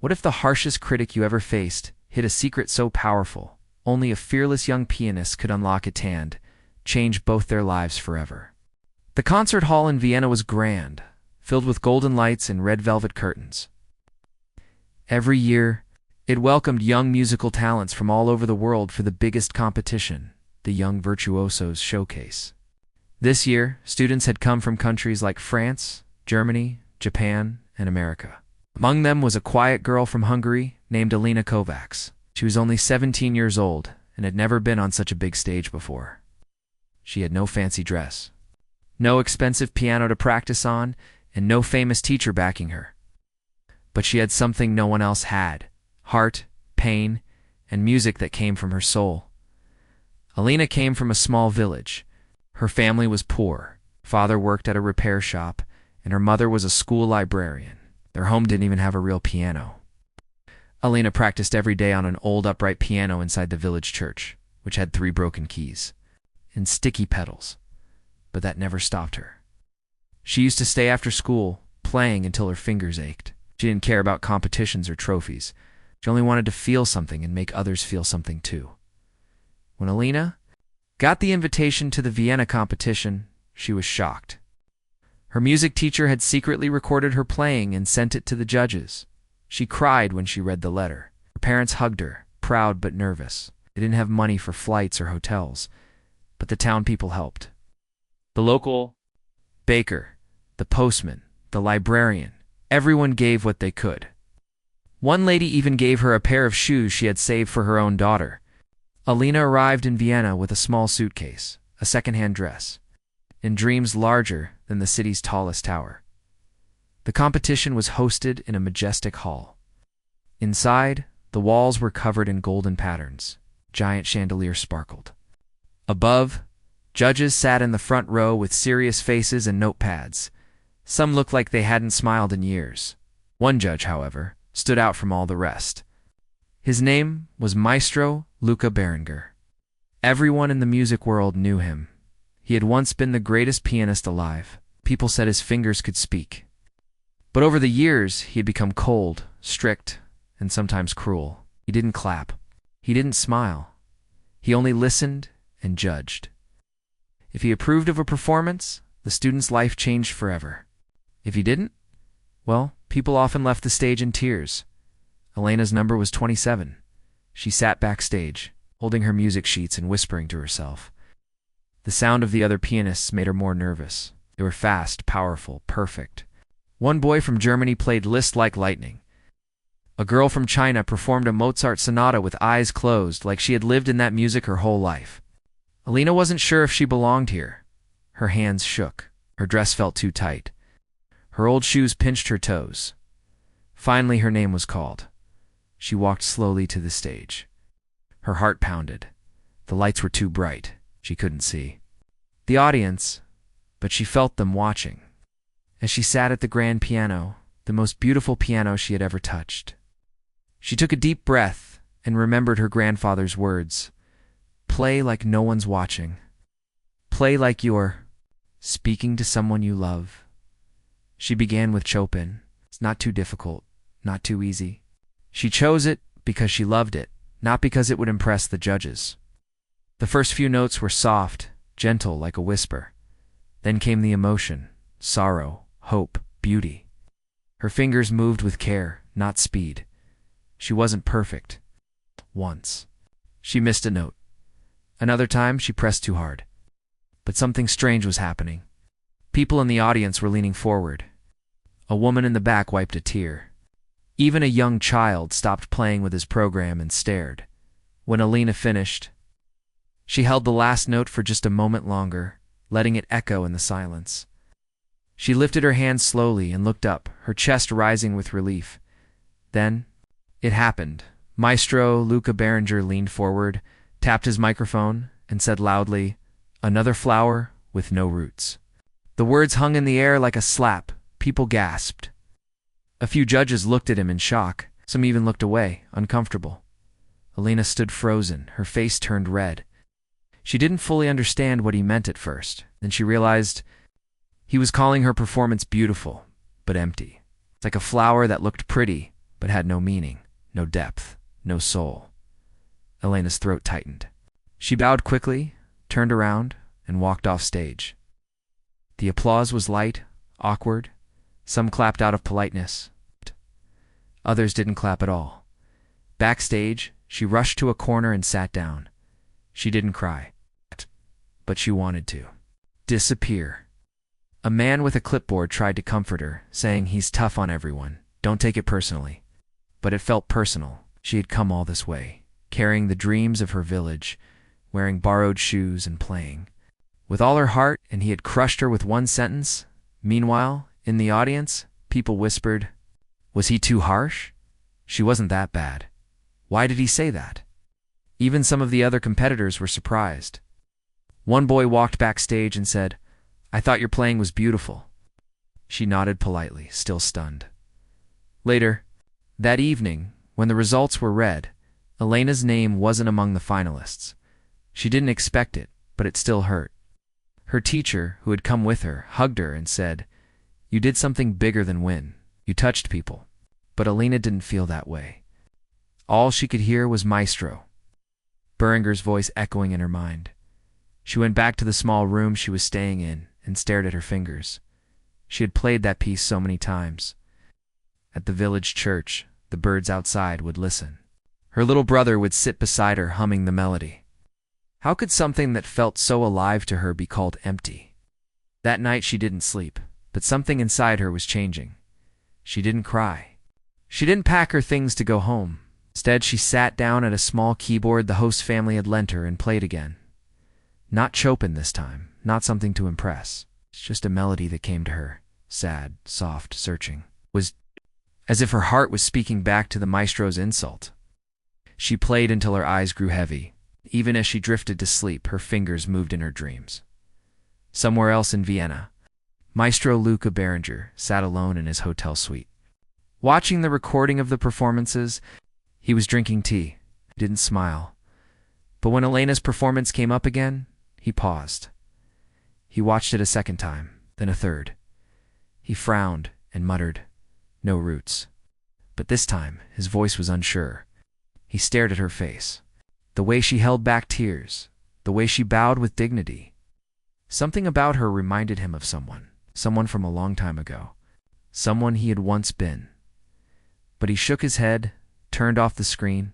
What if the harshest critic you ever faced hid a secret so powerful, only a fearless young pianist could unlock it and change both their lives forever? The concert hall in Vienna was grand, filled with golden lights and red velvet curtains. Every year, it welcomed young musical talents from all over the world for the biggest competition, the Young Virtuosos Showcase. This year, students had come from countries like France, Germany, Japan, and America. Among them was a quiet girl from Hungary named Alina Kovacs. She was only 17 years old and had never been on such a big stage before. She had no fancy dress, no expensive piano to practice on, and no famous teacher backing her. But she had something no one else had: heart, pain, and music that came from her soul. Alina came from a small village. Her family was poor. Father worked at a repair shop, and her mother was a school librarian. Their home didn't even have a real piano. Alina practiced every day on an old upright piano inside the village church, which had 3 broken keys and sticky pedals, but that never stopped her. She used to stay after school, playing until her fingers ached. She didn't care about competitions or trophies. She only wanted to feel something and make others feel something too. When Alina got the invitation to the Vienna competition, she was shocked. Her music teacher had secretly recorded her playing and sent it to the judges. She cried when she read the letter. Her parents hugged her, proud but nervous. They didn't have money for flights or hotels, but the town people helped. The local baker, the postman, the librarian, everyone gave what they could. One lady even gave her a pair of shoes she had saved for her own daughter. Alina arrived in Vienna with a small suitcase, a second-hand dress, and dreams larger than the city's tallest tower. The competition was hosted in a majestic hall. Inside, the walls were covered in golden patterns. Giant chandeliers sparkled. Above, judges sat in the front row with serious faces and notepads. Some looked like they hadn't smiled in years. One judge, however, stood out from all the rest. His name was Maestro Luca Berenger. Everyone in the music world knew him. He had once been the greatest pianist alive. People said his fingers could speak. But over the years, he had become cold, strict, and sometimes cruel. He didn't clap. He didn't smile. He only listened and judged. If he approved of a performance, the student's life changed forever. If he didn't, well, people often left the stage in tears. Alina's number was 27. She sat backstage, holding her music sheets and whispering to herself. The sound of the other pianists made her more nervous. They were fast, powerful, perfect. One boy from Germany played Liszt like lightning. A girl from China performed a Mozart sonata with eyes closed, like she had lived in that music her whole life. Alina wasn't sure if she belonged here. Her hands shook. Her dress felt too tight. Her old shoes pinched her toes. Finally, her name was called. She walked slowly to the stage. Her heart pounded. The lights were too bright. She couldn't see the audience, but she felt them watching. As she sat at the grand piano, the most beautiful piano she had ever touched, she took a deep breath and remembered her grandfather's words. Play like no one's watching. Play like you're speaking to someone you love. She began with Chopin. It's not too difficult, not too easy. She chose it because she loved it, not because it would impress the judges. The first few notes were soft, gentle like a whisper. Then came the emotion, sorrow, hope, beauty. Her fingers moved with care, not speed. She wasn't perfect. Once, she missed a note. Another time, she pressed too hard. But something strange was happening. People in the audience were leaning forward. A woman in the back wiped a tear. Even a young child stopped playing with his program and stared. When Alina finished, she held the last note for just a moment longer, letting it echo in the silence. She lifted her hands slowly and looked up, her chest rising with relief. Then, it happened. Maestro Luca Berenger leaned forward, tapped his microphone, and said loudly, "Another flower with no roots." The words hung in the air like a slap. People gasped. A few judges looked at him in shock. Some even looked away, uncomfortable. Alina stood frozen, her face turned red. She didn't fully understand what he meant at first. Then she realized he was calling her performance beautiful, but empty. It's like a flower that looked pretty, but had no meaning, no depth, no soul. Elena's throat tightened. She bowed quickly, turned around, and walked off stage. The applause was light, awkward. Some clapped out of politeness. Others didn't clap at all. Backstage, she rushed to a corner and sat down. She didn't cry, but she wanted to. Disappear. A man with a clipboard tried to comfort her, saying he's tough on everyone. Don't take it personally. But it felt personal. She had come all this way, carrying the dreams of her village, wearing borrowed shoes and playing with all her heart, and he had crushed her with one sentence. Meanwhile, in the audience, people whispered, was he too harsh? She wasn't that bad. Why did he say that? Even some of the other competitors were surprised. One boy walked backstage and said, I thought your playing was beautiful. She nodded politely, still stunned. Later, that evening, when the results were read, Elena's name wasn't among the finalists. She didn't expect it, but it still hurt. Her teacher, who had come with her, hugged her and said, you did something bigger than win. You touched people. But Elena didn't feel that way. All she could hear was Maestro, Beringer's voice echoing in her mind. She went back to the small room she was staying in and stared at her fingers. She had played that piece so many times. At the village church, the birds outside would listen. Her little brother would sit beside her humming the melody. How could something that felt so alive to her be called empty? That night she didn't sleep, but something inside her was changing. She didn't cry. She didn't pack her things to go home. Instead, she sat down at a small keyboard the host family had lent her and played again. Not Chopin this time, not something to impress. It's just a melody that came to her, sad, soft, searching. It was as if her heart was speaking back to the maestro's insult. She played until her eyes grew heavy. Even as she drifted to sleep, her fingers moved in her dreams. Somewhere else in Vienna, Maestro Luca Beringer sat alone in his hotel suite. Watching the recording of the performances, he was drinking tea. He didn't smile. But when Elena's performance came up again, he paused. He watched it a second time, then a third. He frowned and muttered, no roots. But this time, his voice was unsure. He stared at her face. The way she held back tears, the way she bowed with dignity. Something about her reminded him of someone from a long time ago, someone he had once been. But he shook his head, turned off the screen,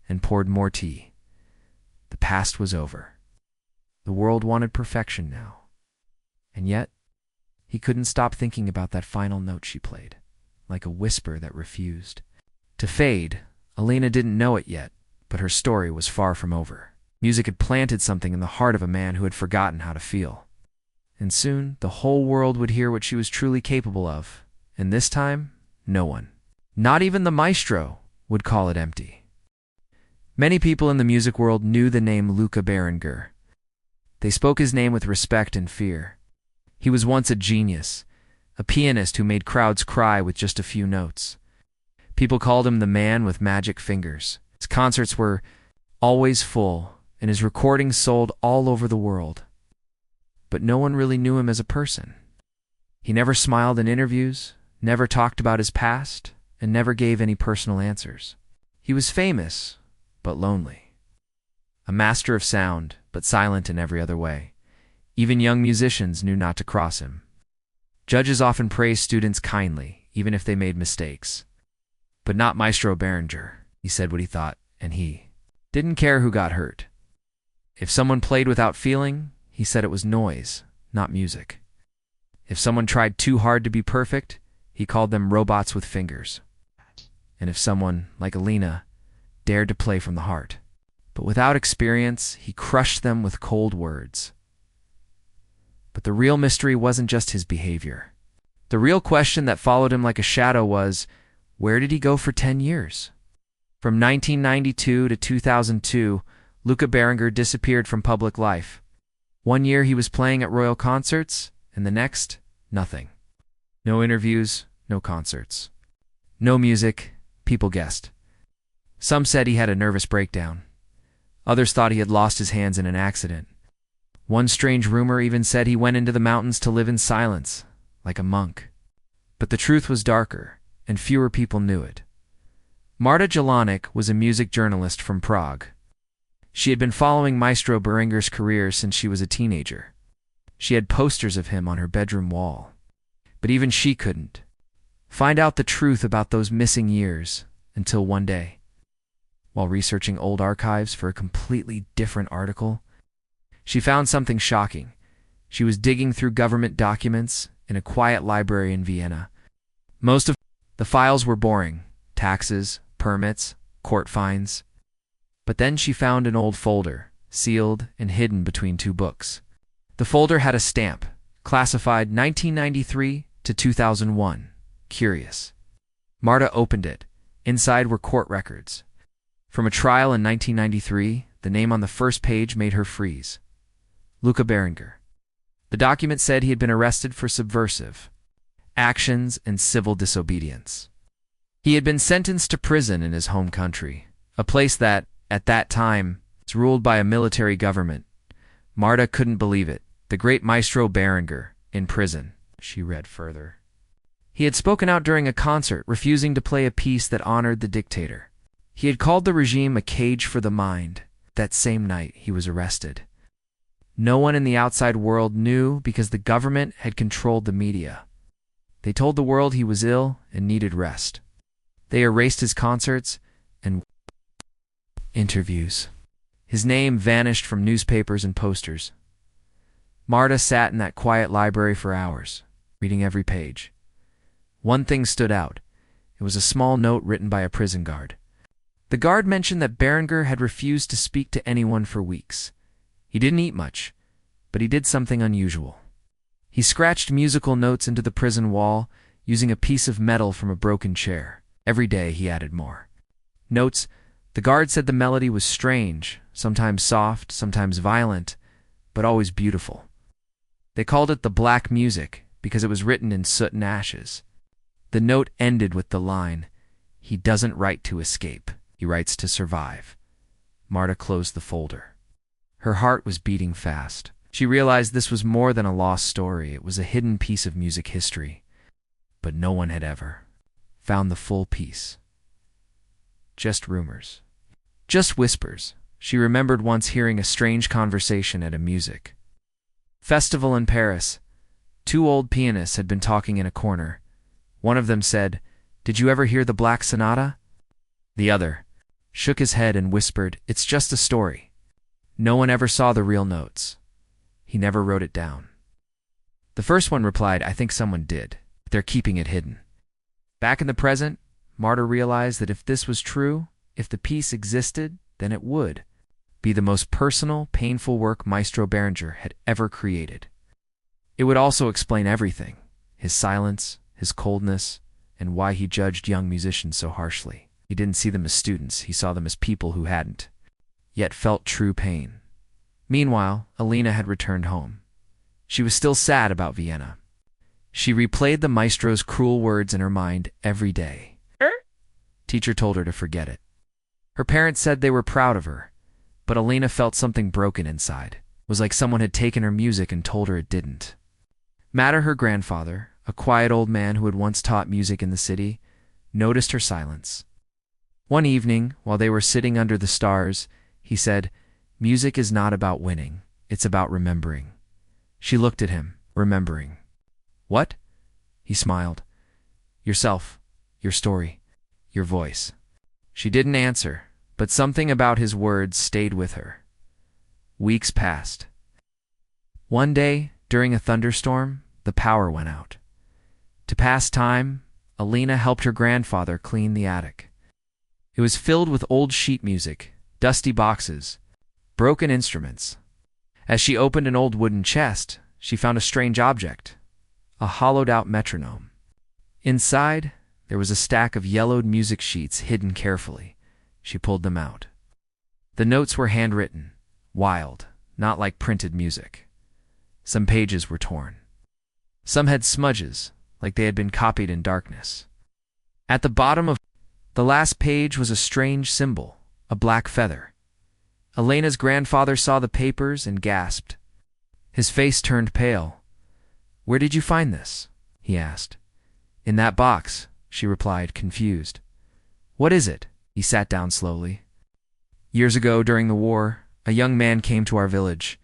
and poured more tea. The past was over. The world wanted perfection now. And yet, he couldn't stop thinking about that final note she played, like a whisper that refused to fade. Elena didn't know it yet, but her story was far from over. Music had planted something in the heart of a man who had forgotten how to feel. And soon, the whole world would hear what she was truly capable of. And this time, no one, not even the maestro, would call it empty. Many people in the music world knew the name Luca Beringer. They spoke his name with respect and fear. He was once a genius, a pianist who made crowds cry with just a few notes. People called him the man with magic fingers. His concerts were always full, and his recordings sold all over the world. But no one really knew him as a person. He never smiled in interviews, never talked about his past, and never gave any personal answers. He was famous, but lonely. A master of sound, but silent in every other way. Even young musicians knew not to cross him. Judges often praised students kindly, even if they made mistakes. But not Maestro Beringer. He said what he thought, and he didn't care who got hurt. If someone played without feeling, he said it was noise, not music. If someone tried too hard to be perfect, he called them robots with fingers. And if someone, like Elena, dared to play from the heart, but without experience, he crushed them with cold words. But the real mystery wasn't just his behavior. The real question that followed him like a shadow was, where did he go for 10 years? From 1992 to 2002, Luca Beringer disappeared from public life. One year he was playing at royal concerts, and the next, nothing. No interviews, no concerts. No music, people guessed. Some said he had a nervous breakdown. Others thought he had lost his hands in an accident. One strange rumor even said he went into the mountains to live in silence, like a monk. But the truth was darker, and fewer people knew it. Marta Jelanek was a music journalist from Prague. She had been following Maestro Berenger's career since she was a teenager. She had posters of him on her bedroom wall. But even she couldn't find out the truth about those missing years until one day, while researching old archives for a completely different article, she found something shocking. She was digging through government documents in a quiet library in Vienna. Most of the files were boring: taxes, permits, court fines. But then she found an old folder, sealed and hidden between two books. The folder had a stamp, classified 1993 to 2001. Curious. Marta opened it. Inside were court records. From a trial in 1993, the name on the first page made her freeze. Luca Berenger. The document said he had been arrested for subversive actions and civil disobedience. He had been sentenced to prison in his home country, a place that, at that time, was ruled by a military government. Marta couldn't believe it. The great Maestro Berenger, in prison. She read further. He had spoken out during a concert, refusing to play a piece that honored the dictator. He had called the regime a cage for the mind. That same night, he was arrested. No one in the outside world knew because the government had controlled the media. They told the world he was ill and needed rest. They erased his concerts and interviews. His name vanished from newspapers and posters. Marta sat in that quiet library for hours, reading every page. One thing stood out. It was a small note written by a prison guard. The guard mentioned that Berenger had refused to speak to anyone for weeks. He didn't eat much, but he did something unusual. He scratched musical notes into the prison wall using a piece of metal from a broken chair. Every day he added more notes. The guard said the melody was strange, sometimes soft, sometimes violent, but always beautiful. They called it the black music because it was written in soot and ashes. The note ended with the line, "He doesn't write to escape, he writes to survive." Marta closed the folder. Her heart was beating fast. She realized this was more than a lost story. It was a hidden piece of music history. But no one had ever found the full piece. Just rumors. Just whispers. She remembered once hearing a strange conversation at a music festival in Paris. Two old pianists had been talking in a corner. One of them said, "Did you ever hear the Black Sonata?" The other shook his head and whispered, "It's just a story." No one ever saw the real notes. He never wrote it down. The first one replied, "I think someone did. They're keeping it hidden." Back in the present, Marta realized that if this was true, if the piece existed, then it would be the most personal, painful work Maestro Berenger had ever created. It would also explain everything: his silence, his coldness, and why he judged young musicians so harshly. He didn't see them as students, he saw them as people who hadn't yet felt true pain. Meanwhile, Alina had returned home. She was still sad about Vienna. She replayed the maestro's cruel words in her mind every day. Teacher told her to forget it. Her parents said they were proud of her, but Alina felt something broken inside. It was like someone had taken her music and told her it didn't matter. Her grandfather, a quiet old man who had once taught music in the city, noticed her silence. One evening, while they were sitting under the stars, he said, "Music is not about winning, it's about remembering." She looked at him, remembering. "What?" He smiled. "Yourself, your story, your voice." She didn't answer, but something about his words stayed with her. Weeks passed. One day, during a thunderstorm, the power went out. To pass time, Alina helped her grandfather clean the attic. It was filled with old sheet music, dusty boxes, broken instruments. As she opened an old wooden chest, she found a strange object, a hollowed-out metronome. Inside, there was a stack of yellowed music sheets hidden carefully. She pulled them out. The notes were handwritten, wild, not like printed music. Some pages were torn. Some had smudges, like they had been copied in darkness. At the bottom of the last page was a strange symbol, a black feather. Elena's grandfather saw the papers and gasped. His face turned pale. "Where did you find this?" he asked. "In that box," she replied, confused. "What is it?" He sat down slowly. Years ago, during the war, a young man came to our village.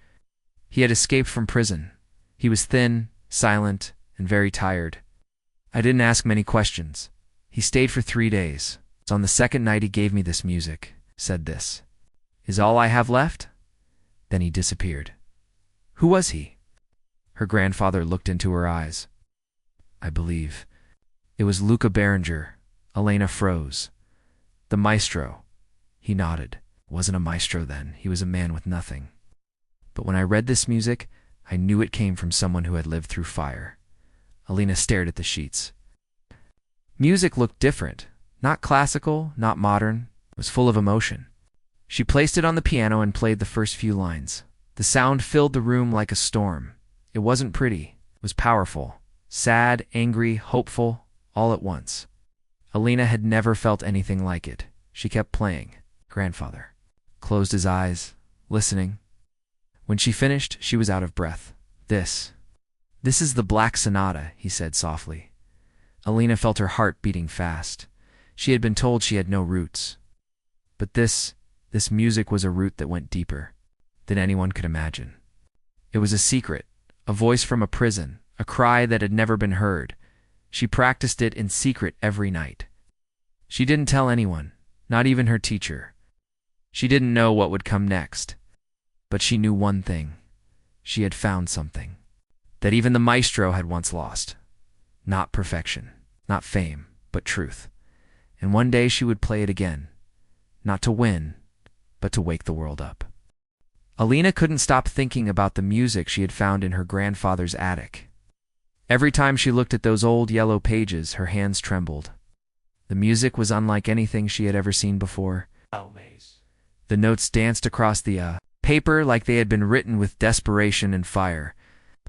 He had escaped from prison. He was thin, silent, and very tired. I didn't ask many questions. He stayed for 3 days. On the second night he gave me this music, said this is all I have left? Then he disappeared. Who was he? Her grandfather looked into her eyes. I believe it was Luca Berenger. Elena froze. The Maestro. He nodded. Wasn't a maestro then. He was a man with nothing. But when I read this music, I knew it came from someone who had lived through fire. Elena stared at the sheets. Music looked different. Not classical, not modern. It was full of emotion. She placed it on the piano and played the first few lines. The sound filled the room like a storm. It wasn't pretty. It was powerful. Sad, angry, hopeful, all at once. Elena had never felt anything like it. She kept playing. Grandfather closed his eyes, listening. When she finished, she was out of breath. This is the Black Sonata, he said softly. Elena felt her heart beating fast. She had been told she had no roots. But this music was a root that went deeper than anyone could imagine. It was a secret, a voice from a prison, a cry that had never been heard. She practiced it in secret every night. She didn't tell anyone, not even her teacher. She didn't know what would come next. But she knew one thing. She had found something that even the maestro had once lost. Not perfection, not fame, but truth. And one day she would play it again, not to win, but to wake the world up. Elena couldn't stop thinking about the music she had found in her grandfather's attic. Every time she looked at those old yellow pages, her hands trembled. The music was unlike anything she had ever seen before. The notes danced across the paper like they had been written with desperation and fire.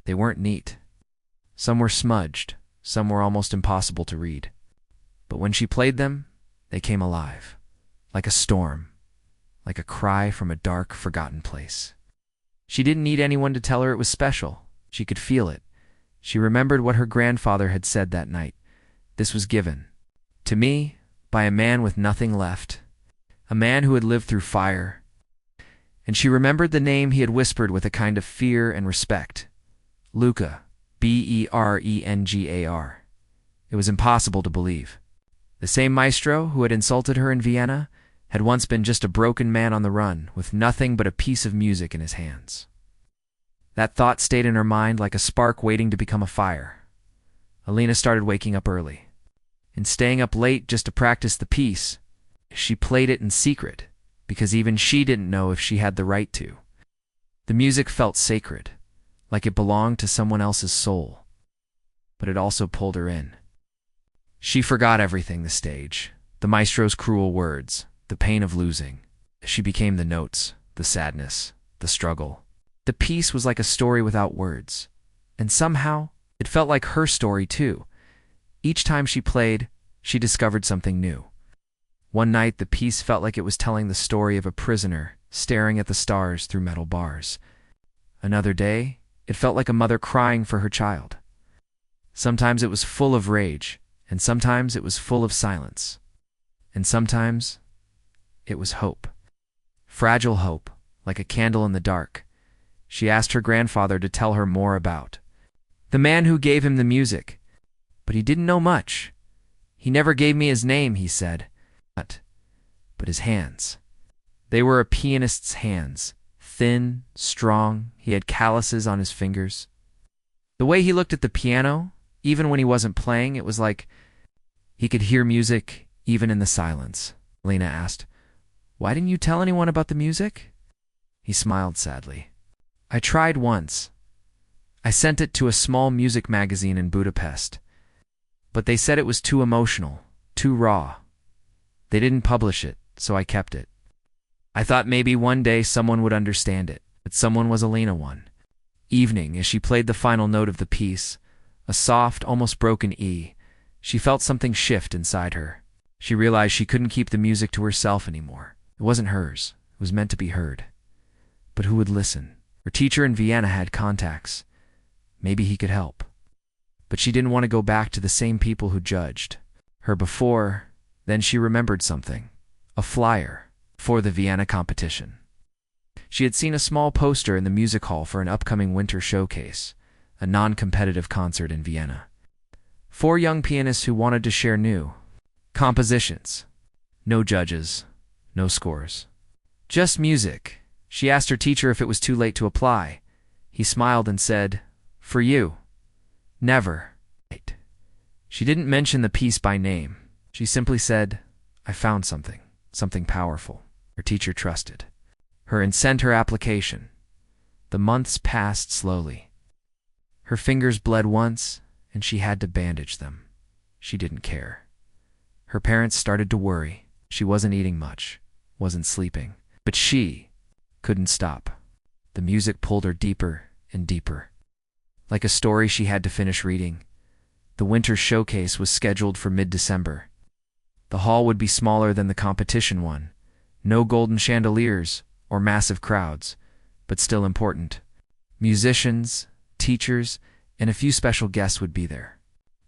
They weren't neat. Some were smudged, some were almost impossible to read. But when she played them, they came alive, like a storm, like a cry from a dark, forgotten place. She didn't need anyone to tell her it was special. She could feel it. She remembered what her grandfather had said that night. This was given to me by a man with nothing left, a man who had lived through fire. And she remembered the name he had whispered with a kind of fear and respect. Luca, Berengar. It was impossible to believe. The same maestro who had insulted her in Vienna had once been just a broken man on the run, with nothing but a piece of music in his hands. That thought stayed in her mind like a spark waiting to become a fire. Elena started waking up early and staying up late just to practice the piece. She played it in secret, because even she didn't know if she had the right to. The music felt sacred, like it belonged to someone else's soul. But it also pulled her in. She forgot everything: the stage, the maestro's cruel words, the pain of losing. She became the notes, the sadness, the struggle. The piece was like a story without words. And somehow, it felt like her story too. Each time she played, she discovered something new. One night, the piece felt like it was telling the story of a prisoner staring at the stars through metal bars. Another day, it felt like a mother crying for her child. Sometimes it was full of rage, and sometimes it was full of silence. And sometimes it was hope. Fragile hope, like a candle in the dark. She asked her grandfather to tell her more about the man who gave him the music. But he didn't know much. He never gave me his name, he said. But his hands. They were a pianist's hands. Thin, strong, he had calluses on his fingers. The way he looked at the piano, even when he wasn't playing, it was like he could hear music even in the silence. Elena asked, "Why didn't you tell anyone about the music?" He smiled sadly. "I tried once. I sent it to a small music magazine in Budapest. But they said it was too emotional, too raw. They didn't publish it, so I kept it. I thought maybe one day someone would understand it, but someone was Elena one." Evening, as she played the final note of the piece, a soft, almost broken E, she felt something shift inside her. She realized she couldn't keep the music to herself anymore. It wasn't hers. It was meant to be heard. But who would listen? Her teacher in Vienna had contacts. Maybe he could help. But she didn't want to go back to the same people who judged her before. Then she remembered something. a flyer for the Vienna competition. She had seen a small poster in the music hall for an upcoming winter showcase, a non-competitive concert in Vienna. 4 young pianists who wanted to share new compositions. No judges, no scores. Just music. She asked her teacher if it was too late to apply. He smiled and said, "For you. Never." She didn't mention the piece by name. She simply said, "I found something powerful." Her teacher trusted her and sent her application. The months passed slowly. Her fingers bled once, and she had to bandage them. She didn't care. Her parents started to worry. She wasn't eating much, wasn't sleeping, but she couldn't stop. The music pulled her deeper and deeper. Like a story she had to finish reading. The winter showcase was scheduled for mid-December. The hall would be smaller than the competition one. No golden chandeliers or massive crowds, but still important. Musicians, teachers, and a few special guests would be there.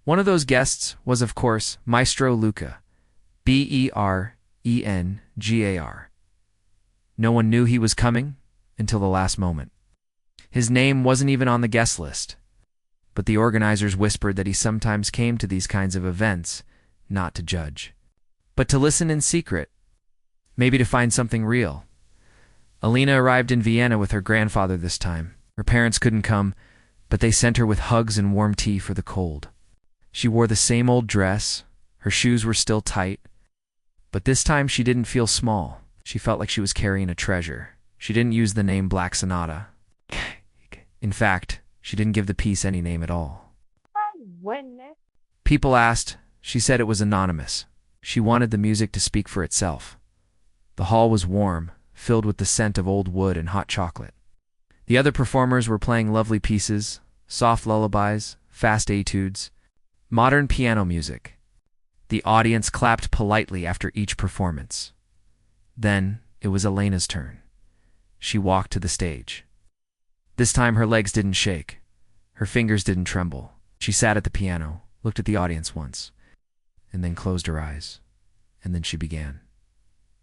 One of those guests was, of course, Maestro Luca, Berengar. No one knew he was coming until the last moment. His name wasn't even on the guest list, but the organizers whispered that he sometimes came to these kinds of events, not to judge, but to listen in secret, maybe to find something real. Alina arrived in Vienna with her grandfather this time. Her parents couldn't come, but they sent her with hugs and warm tea for the cold. She wore the same old dress. Her shoes were still tight, but this time she didn't feel small. She felt like she was carrying a treasure. She didn't use the name Black Sonata. In fact, she didn't give the piece any name at all. People asked. She said it was anonymous. She wanted the music to speak for itself. The hall was warm, filled with the scent of old wood and hot chocolate. The other performers were playing lovely pieces, soft lullabies, fast etudes, modern piano music. The audience clapped politely after each performance. Then it was Elena's turn. She walked to the stage. This time her legs didn't shake. Her fingers didn't tremble. She sat at the piano, looked at the audience once, and then closed her eyes. And then she began.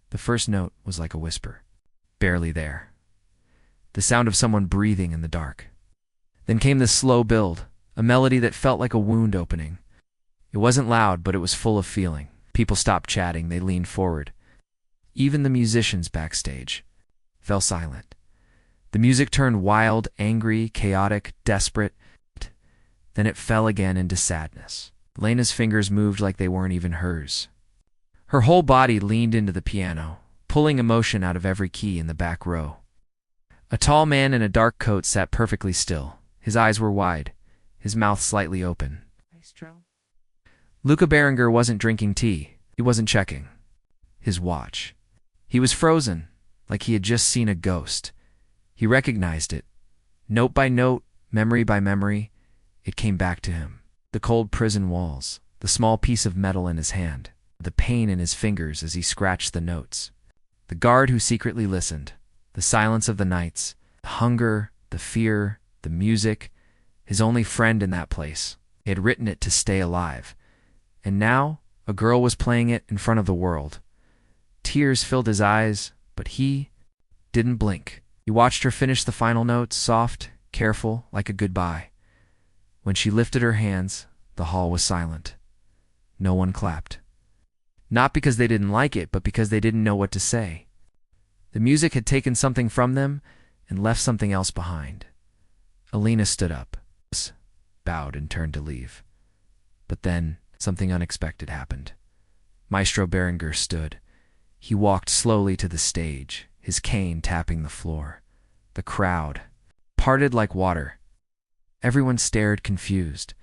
The first note was like a whisper. Barely there. The sound of someone breathing in the dark. Then came this slow build, a melody that felt like a wound opening. It wasn't loud, but it was full of feeling. People stopped chatting, they leaned forward. Even the musicians backstage fell silent. The music turned wild, angry, chaotic, desperate. Then it fell again into sadness. Lena's fingers moved like they weren't even hers. Her whole body leaned into the piano, pulling emotion out of every key in the back row. A tall man in a dark coat sat perfectly still. His eyes were wide, his mouth slightly open. Maestro. Luca Berenger wasn't drinking tea. He wasn't checking his watch. He was frozen, like he had just seen a ghost. He recognized it. Note by note, memory by memory, it came back to him. The cold prison walls, the small piece of metal in his hand, the pain in his fingers as he scratched the notes. The guard who secretly listened, the silence of the nights, the hunger, the fear, the music, his only friend in that place. He had written it to stay alive. And now, a girl was playing it in front of the world. Tears filled his eyes, but he didn't blink. He watched her finish the final notes, soft, careful, like a goodbye. When she lifted her hands, the hall was silent. No one clapped. Not because they didn't like it, but because they didn't know what to say. The music had taken something from them and left something else behind. Alina stood up, bowed, and turned to leave. But then something unexpected happened. Maestro Berenger stood. He walked slowly to the stage, his cane tapping the floor. The crowd parted like water. Everyone stared confused.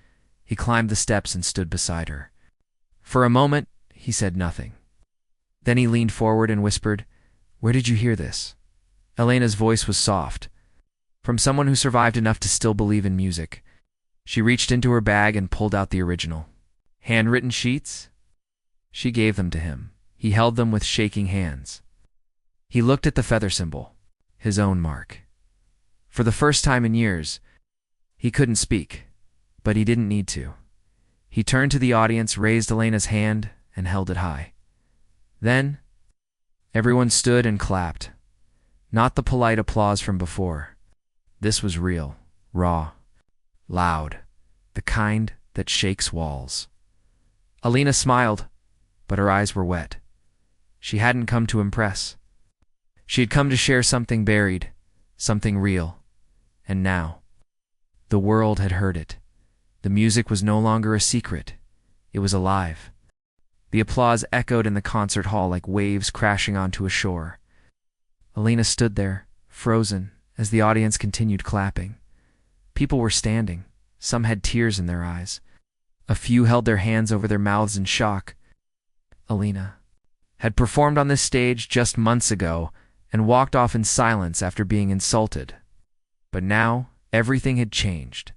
He climbed the steps and stood beside her. For a moment, he said nothing. Then he leaned forward and whispered, "Where did you hear this?" Elena's voice was soft, from someone who survived enough to still believe in music. She reached into her bag and pulled out the original. Handwritten sheets? She gave them to him. He held them with shaking hands. He looked at the feather symbol, his own mark. For the first time in years, he couldn't speak, but he didn't need to. He turned to the audience, raised Elena's hand, and held it high. Then, Everyone stood and clapped. Not the polite applause from before. This was real, raw, loud, the kind that shakes walls. Alina smiled, but her eyes were wet. She hadn't come to impress. She had come to share something buried, something real. And now, the world had heard it. The music was no longer a secret. It was alive. The applause echoed in the concert hall like waves crashing onto a shore. Alina stood there, frozen, as the audience continued clapping. People were standing. Some had tears in their eyes. A few held their hands over their mouths in shock. Alina had performed on this stage just months ago and walked off in silence after being insulted. But now, everything had changed.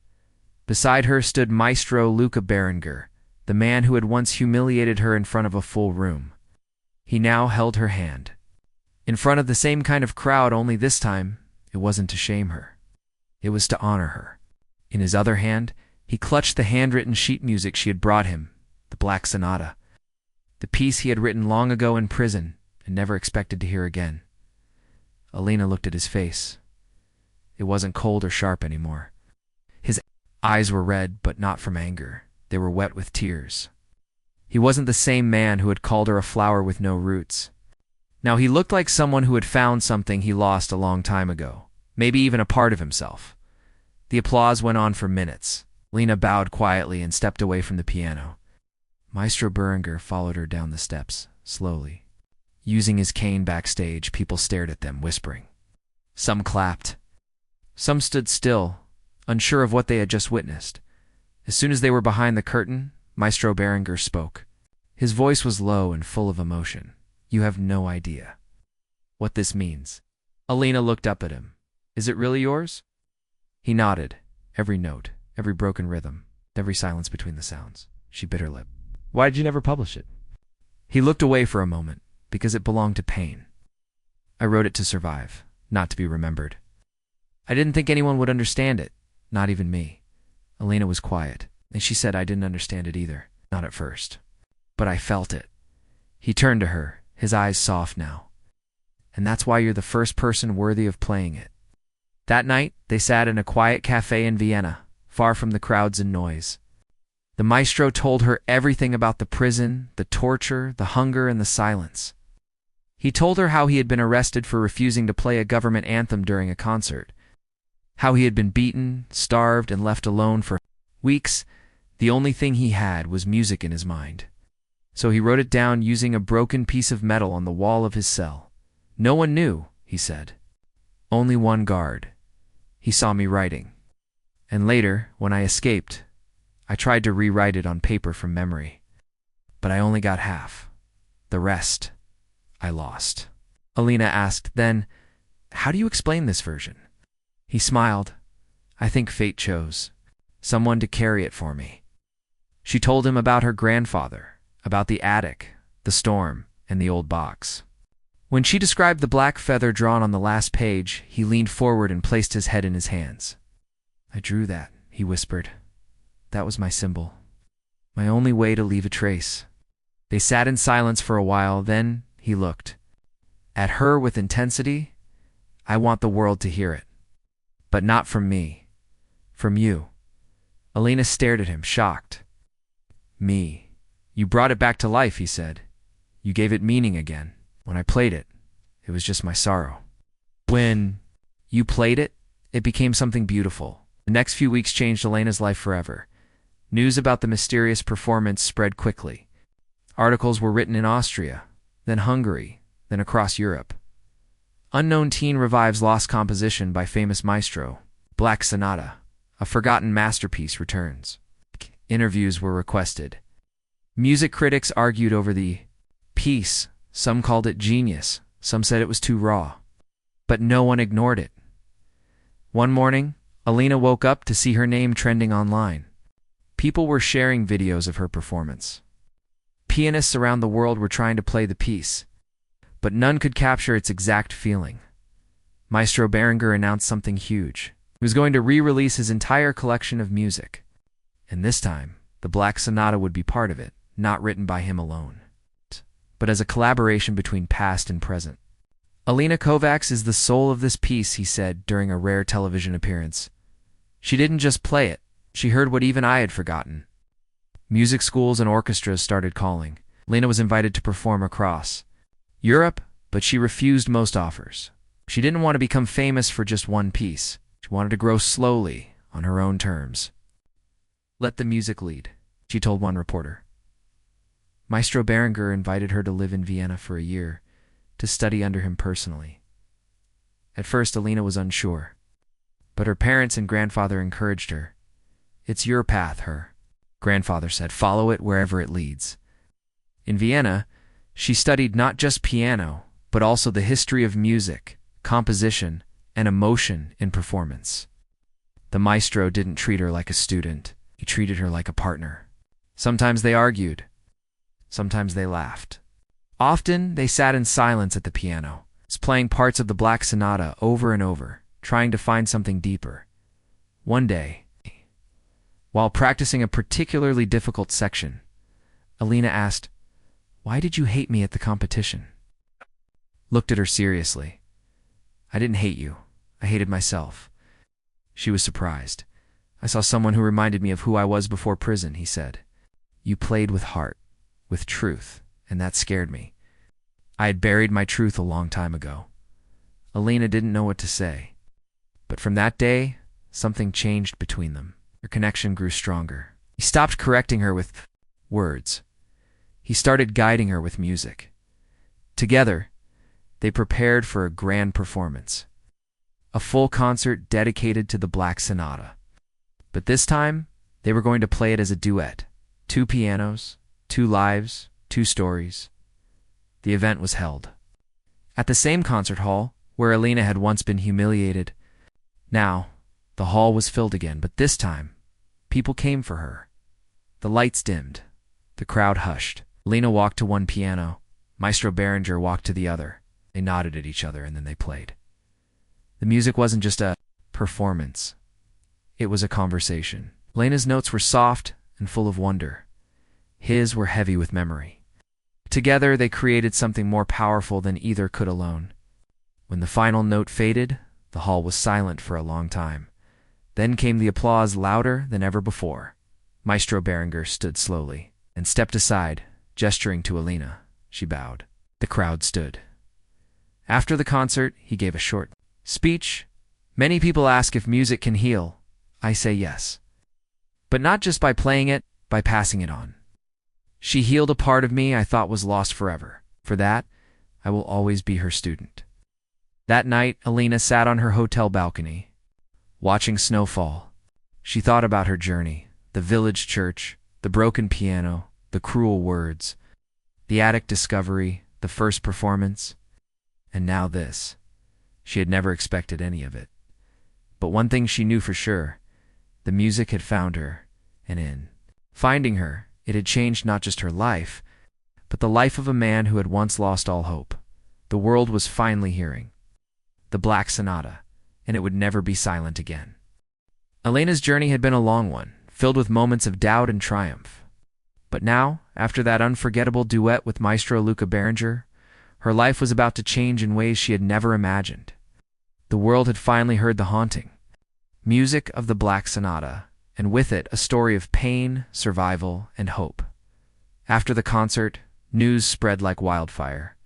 Beside her stood Maestro Luca Berenger, the man who had once humiliated her in front of a full room. He now held her hand. In front of the same kind of crowd, only this time, it wasn't to shame her. It was to honor her. In his other hand, he clutched the handwritten sheet music she had brought him, the Black Sonata, the piece he had written long ago in prison and never expected to hear again. Alina looked at his face. It wasn't cold or sharp anymore. His eyes were red, but not from anger. They were wet with tears. He wasn't the same man who had called her a flower with no roots. Now he looked like someone who had found something he lost a long time ago, maybe even a part of himself. The applause went on for minutes. Alina bowed quietly and stepped away from the piano. Maestro Berenger followed her down the steps, slowly. Using his cane backstage, people stared at them, whispering. Some clapped. Some stood still, unsure of what they had just witnessed. As soon as they were behind the curtain, Maestro Berenger spoke. His voice was low and full of emotion. You have no idea what this means. Alina looked up at him. Is it really yours? He nodded. Every note, every broken rhythm, every silence between the sounds. She bit her lip. Why did you never publish it? He looked away for a moment, because it belonged to pain. I wrote it to survive, not to be remembered. I didn't think anyone would understand it, not even me. Alina was quiet, and she said I didn't understand it either, not at first. But I felt it. He turned to her, his eyes soft now. And that's why you're the first person worthy of playing it. That night, they sat in a quiet cafe in Vienna, far from the crowds and noise. The maestro told her everything about the prison, the torture, the hunger, and the silence. He told her how he had been arrested for refusing to play a government anthem during a concert, how he had been beaten, starved, and left alone for weeks. The only thing he had was music in his mind. So he wrote it down using a broken piece of metal on the wall of his cell. No one knew, he said. Only one guard. He saw me writing. And later, when I escaped, I tried to rewrite it on paper from memory. But I only got half. The rest, I lost. Alina asked, then, how do you explain this version? He smiled. I think fate chose someone to carry it for me. She told him about her grandfather, about the attic, the storm, and the old box. When she described the black feather drawn on the last page, he leaned forward and placed his head in his hands. I drew that, he whispered. That was my symbol. My only way to leave a trace. They sat in silence for a while, then he looked at her with intensity. I want the world to hear it. But not from me. From you. Alina stared at him, shocked. Me. You brought it back to life, he said. You gave it meaning again. When I played it, it was just my sorrow. When you played it, it became something beautiful. The next few weeks changed Alina's life forever. News about the mysterious performance spread quickly. Articles were written in Austria, then Hungary, then across Europe. Unknown teen revives lost composition by famous maestro. Black Sonata, a forgotten masterpiece, returns. Interviews were requested. Music critics argued over the piece. Some called it genius. Some said it was too raw. But no one ignored it. One morning, Alina woke up to see her name trending online. People were sharing videos of her performance. Pianists around the world were trying to play the piece, but none could capture its exact feeling. Maestro Berenger announced something huge. He was going to re-release his entire collection of music. And this time, the Black Sonata would be part of it, not written by him alone, but as a collaboration between past and present. Alina Kovacs is the soul of this piece, he said during a rare television appearance. She didn't just play it, she heard what even I had forgotten. Music schools and orchestras started calling. Alina was invited to perform across Europe, but she refused most offers. She didn't want to become famous for just one piece. She wanted to grow slowly, on her own terms. Let the music lead, she told one reporter. Maestro Berenguer invited her to live in Vienna for a year, to study under him personally. At first, Alina was unsure, but her parents and grandfather encouraged her. It's your path, her grandfather said. Follow it wherever it leads. In Vienna, she studied not just piano, but also the history of music, composition, and emotion in performance. The maestro didn't treat her like a student. He treated her like a partner. Sometimes they argued. Sometimes they laughed. Often, they sat in silence at the piano, playing parts of the Black Sonata over and over, trying to find something deeper. One day, while practicing a particularly difficult section, Alina asked, "Why did you hate me at the competition?" Looked at her seriously. "I didn't hate you. I hated myself." She was surprised. "I saw someone who reminded me of who I was before prison," he said. "You played with heart, with truth, and that scared me. I had buried my truth a long time ago." Alina didn't know what to say. But from that day, something changed between them. Their connection grew stronger. He stopped correcting her with words. He started guiding her with music. Together, they prepared for a grand performance. A full concert dedicated to the Black Sonata. But this time, they were going to play it as a duet. 2 pianos, 2 lives, 2 stories. The event was held at the same concert hall where Alina had once been humiliated. Now, the hall was filled again, but this time, people came for her. The lights dimmed. The crowd hushed. Alina walked to one piano. Maestro Berenguer walked to the other. They nodded at each other, and then they played. The music wasn't just a performance. It was a conversation. Alina's notes were soft and full of wonder. His were heavy with memory. Together, they created something more powerful than either could alone. When the final note faded, the hall was silent for a long time. Then came the applause, louder than ever before. Maestro Berenguer stood slowly and stepped aside, gesturing to Alina. She bowed. The crowd stood. After the concert, he gave a short speech. "Many people ask if music can heal. I say yes. But not just by playing it, by passing it on. She healed a part of me I thought was lost forever. For that, I will always be her student." That night, Alina sat on her hotel balcony, watching snow fall. She thought about her journey, the village church, the broken piano, the cruel words, the attic discovery, the first performance, and now this. She had never expected any of it. But one thing she knew for sure, the music had found her, and in finding her, it had changed not just her life, but the life of a man who had once lost all hope. The world was finally hearing the Black Sonata, and it would never be silent again. Alina's journey had been a long one, filled with moments of doubt and triumph. But now, after that unforgettable duet with Maestro Luca Berenguer, her life was about to change in ways she had never imagined. The world had finally heard the haunting music of the Black Sonata, and with it a story of pain, survival, and hope. After the concert, news spread like wildfire.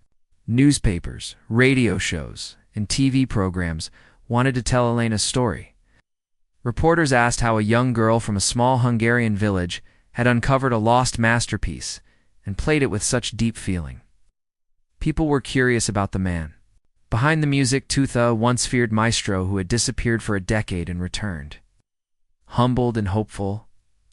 Newspapers, radio shows, and TV programs wanted to tell Alina's story. Reporters asked how a young girl from a small Hungarian village had uncovered a lost masterpiece and played it with such deep feeling. People were curious about the man behind the music, the once feared maestro who had disappeared for a decade and returned. Humbled and hopeful,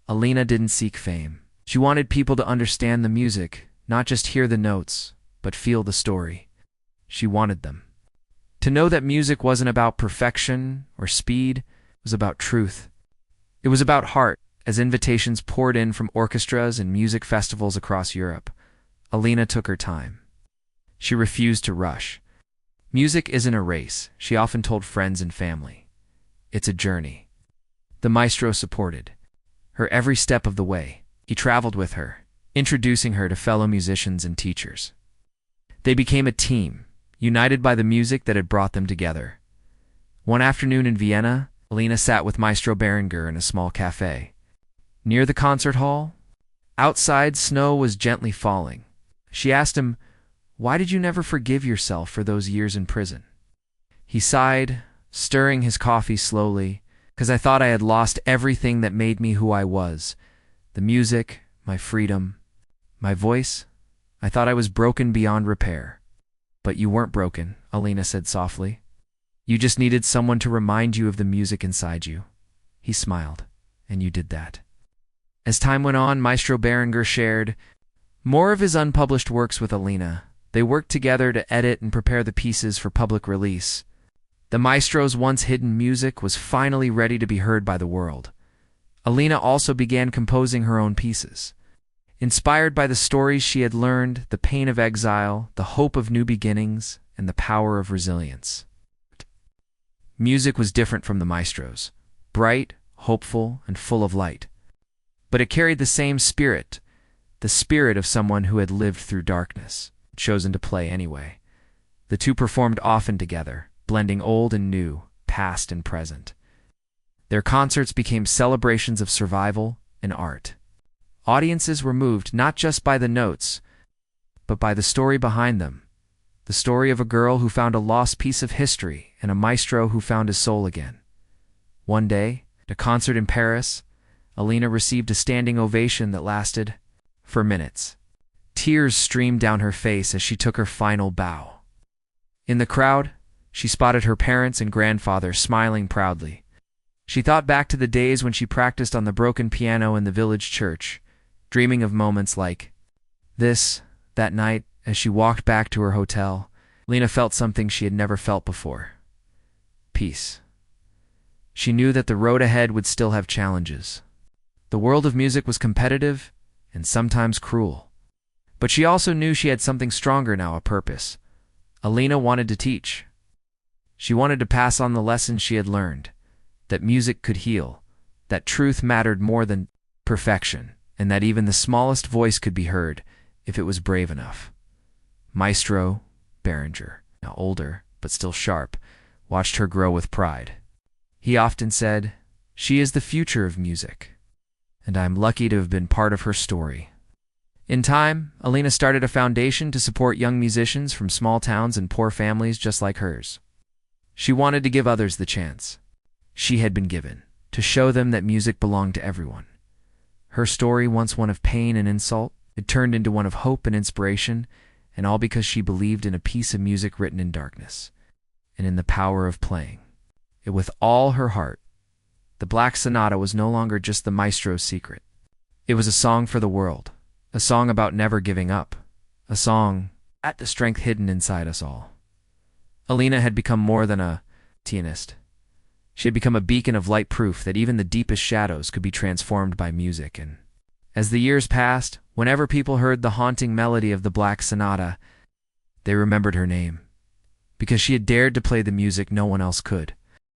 Alina didn't seek fame. She wanted people to understand the music, not just hear the notes, but feel the story. She wanted them to know that music wasn't about perfection or speed, it was about truth. It was about heart. As invitations poured in from orchestras and music festivals across Europe, Alina took her time. She refused to rush. Music isn't a race, she often told friends and family. It's a journey. The maestro supported her every step of the way. He traveled with her, introducing her to fellow musicians and teachers. They became a team, united by the music that had brought them together. One afternoon in Vienna, Alina sat with Maestro Berenger in a small cafe. Near the concert hall, outside snow was gently falling. She asked him, "Why did you never forgive yourself for those years in prison?" He sighed, stirring his coffee slowly, "'Cause I thought I had lost everything that made me who I was. The music, my freedom, my voice. I thought I was broken beyond repair." "But you weren't broken," Alina said softly. "You just needed someone to remind you of the music inside you." He smiled, "And you did that." As time went on, Maestro Berenger shared more of his unpublished works with Alina. They worked together to edit and prepare the pieces for public release. The maestro's once hidden music was finally ready to be heard by the world. Alina also began composing her own pieces. Inspired by the stories she had learned, the pain of exile, the hope of new beginnings, and the power of resilience. Music was different from the maestro's, bright, hopeful, and full of light. But it carried the same spirit, the spirit of someone who had lived through darkness, chosen to play anyway. The two performed often together, blending old and new, past and present. Their concerts became celebrations of survival and art. Audiences were moved not just by the notes, but by the story behind them. The story of a girl who found a lost piece of history and a maestro who found his soul again. One day, at a concert in Paris, Alina received a standing ovation that lasted for minutes. Tears streamed down her face as she took her final bow. In the crowd, she spotted her parents and grandfather smiling proudly. She thought back to the days when she practiced on the broken piano in the village church, dreaming of moments like this. That night, as she walked back to her hotel, Alina felt something she had never felt before: peace. She knew that the road ahead would still have challenges. The world of music was competitive and sometimes cruel. But she also knew she had something stronger now, a purpose. Alina wanted to teach. She wanted to pass on the lessons she had learned, that music could heal, that truth mattered more than perfection, and that even the smallest voice could be heard if it was brave enough. Maestro Berenger, now older but still sharp, watched her grow with pride. He often said, "She is the future of music, and I am lucky to have been part of her story." In time, Alina started a foundation to support young musicians from small towns and poor families just like hers. She wanted to give others the chance she had been given, to show them that music belonged to everyone. Her story, once one of pain and insult, had turned into one of hope and inspiration, and all because she believed in a piece of music written in darkness, and in the power of playing it with all her heart. The Black Sonata was no longer just the maestro's secret. It was a song for the world, a song about never giving up, a song at the strength hidden inside us all. Alina had become more than a pianist. She had become a beacon of light, proof that even the deepest shadows could be transformed by music. And as the years passed, whenever people heard the haunting melody of the Black Sonata, they remembered her name, because she had dared to play the music no one else could.